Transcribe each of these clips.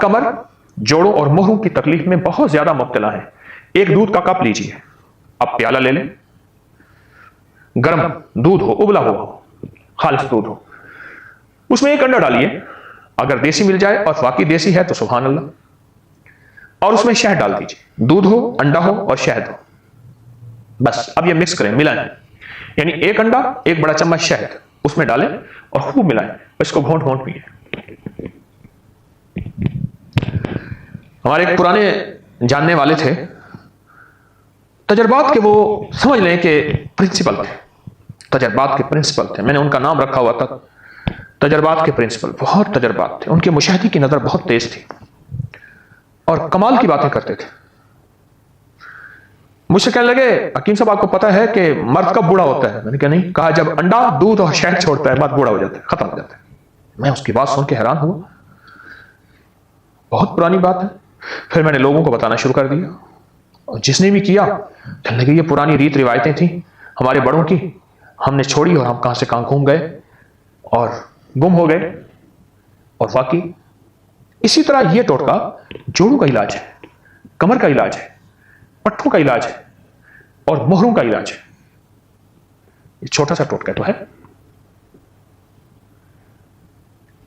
कमर, जोड़ों और मोहरों की तकलीफ में बहुत ज्यादा मुब्तला है। एक दूध का कप लीजिए, अब प्याला ले लें, गर्म दूध हो, उबला हुआ हो, खालिस दूध हो, उसमें एक अंडा डालिए, अगर देसी मिल जाए और वाकई देसी है तो सुभान अल्लाह, और उसमें शहद डाल दीजिए। दूध हो, अंडा हो और शहद हो, बस अब ये मिक्स करें, मिलाएं, यानी एक अंडा, एक बड़ा चम्मच शहद उसमें डालें और खूब मिलाएं, इसको घोंट घोंट पिए। हमारे एक पुराने जानने वाले थे, तजर्बात के वो समझ लें कि प्रिंसिपल थे, तजर्बात के प्रिंसिपल थे, मैंने उनका नाम रखा हुआ था तजर्बात के प्रिंसिपल। बहुत तजर्बात थे, उनके मुशाहिदे की नजर बहुत तेज थी और कमाल की बातें करते थे। मुझसे कहने लगे, हकीम साहब आपको पता है कि मर्द कब बूढ़ा होता है? मैंने कहा नहीं। कहा जब अंडा, दूध और शहद छोड़ता है, मर्द बूढ़ा हो जाता है, खत्म हो जाता है। मैं उसकी बात सुन के हैरान हुआ, बहुत पुरानी बात है। फिर मैंने लोगों को बताना शुरू कर दिया, और जिसने भी किया कहने लगे ये पुरानी रीत रिवायतें थी हमारे बड़ों की, हमने छोड़ी और हम कहां से कहां घूम गए और गुम हो गए। और वाकई इसी तरह यह टोटका जोड़ों का इलाज है, कमर का इलाज है, पट्टों का इलाज है और मोहरों का इलाज है। ये छोटा सा टोटका तो है।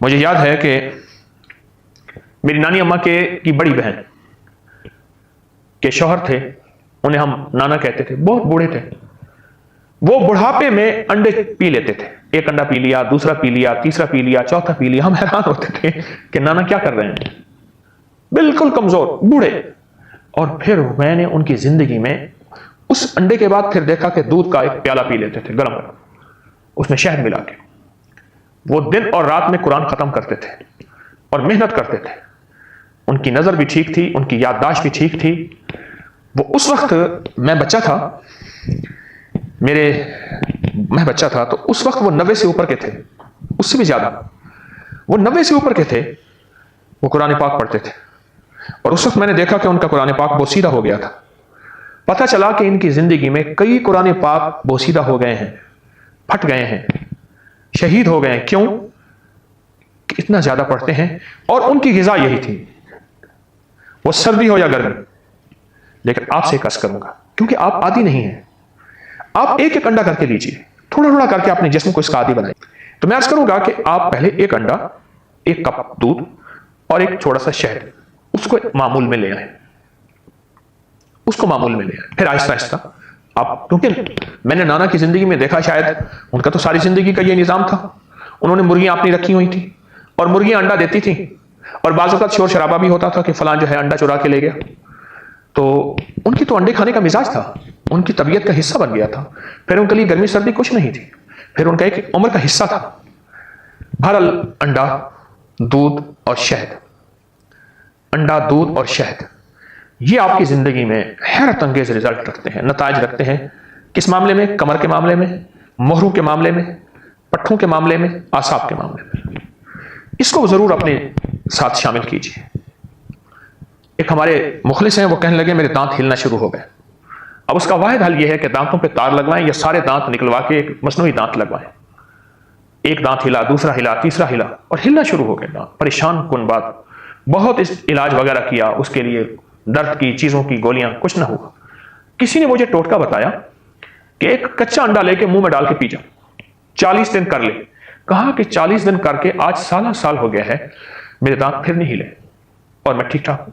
मुझे याद है कि मेरी नानी अम्मा की बड़ी बहन के शौहर थे, उन्हें हम नाना कहते थे, बहुत बूढ़े थे। वो बुढ़ापे में अंडे पी लेते थे, एक अंडा पी लिया, दूसरा पी लिया, तीसरा पी लिया, चौथा पी लिया। हम हैरान होते थे कि नाना क्या कर रहे हैं, बिल्कुल कमजोर बूढ़े। और फिर मैंने उनकी जिंदगी में उस अंडे के बाद फिर देखा कि दूध का एक प्याला पी लेते थे गरम, उसमें शहद मिला के। वो दिन और रात में कुरान खत्म करते थे और मेहनत करते थे। उनकी नजर भी ठीक थी, उनकी याददाश्त भी ठीक थी। वो उस वक्त मैं बच्चा था तो उस वक्त वो 90 से ऊपर के थे, उससे भी ज्यादा। वो 90 से ऊपर के थे, वो कुरान पाक पढ़ते थे। और उस वक्त मैंने देखा कि उनका कुरान पाक बोसीदा हो गया था। पता चला कि इनकी जिंदगी में कई कुरान पाक बोसीदा हो गए हैं, फट गए हैं, शहीद हो गए हैं। क्यों? कि इतना ज्यादा पढ़ते हैं। और उनकी गिजा यही थी, वो सर्दी हो या गर्मी। लेकिन आपसे कस करूंगा, क्योंकि आप आदी नहीं हैं, आप एक एक अंडा करके लीजिए, थोड़ा थोड़ा करके अपने जिस्म को इसका आदी बनाइए। तो मैं अर्ज करूंगा कि आप पहले एक अंडा, एक कप दूध और एक थोड़ा सा शहद, उसको मामूल में ले आए, उसको मामूल में ले आए। फिर आहिस्ता आहिस्ता आप, क्योंकि मैंने नाना की जिंदगी में देखा, शायद उनका तो सारी जिंदगी का ये निजाम था। उन्होंने मुर्गियां अपनी रखी हुई थी और मुर्गियां अंडा देती थी, और बाज़ वक़्त शोर शराबा भी होता था कि फलां जो है अंडा चुरा के ले गया। तो उनकी तो अंडे खाने का मिजाज था, उनकी तबीयत का हिस्सा बन गया था। फिर उनके लिए गर्मी सर्दी कुछ नहीं थी, फिर उनका एक उम्र का हिस्सा था। बहरहाल अंडा, दूध और शहद, अंडा, दूध और शहद, ये आपकी जिंदगी में हैरत अंगेज रिजल्ट रखते हैं, नताज रखते हैं। किस मामले में? कमर के मामले में, मोहरों के मामले में, पट्ठों के मामले में, आसाब के मामले में। इसको जरूर अपने साथ शामिल कीजिए। एक हमारे मुखलिस हैं, वो कहने लगे मेरे दांत हिलना शुरू हो गए। अब उसका वाहिद हल यह है कि दांतों पे तार लगवाएं या सारे दांत निकलवा के एक मसनूई दांत लगवाएं। एक दांत हिला, दूसरा हिला, तीसरा हिला, और हिलना शुरू हो गए दांत। परेशान कुन बात। बहुत इस इलाज वगैरह किया, उसके लिए दर्द की चीजों की गोलियां, कुछ ना हुआ। किसी ने मुझे टोटका बताया कि एक कच्चा अंडा लेके मुंह में डाल के पी जा, 40 दिन कर ले। कहा कि 40 दिन करके आज साल हो गया है, मेरे दांत फिर नहीं हिले और मैं ठीक ठाक हूं।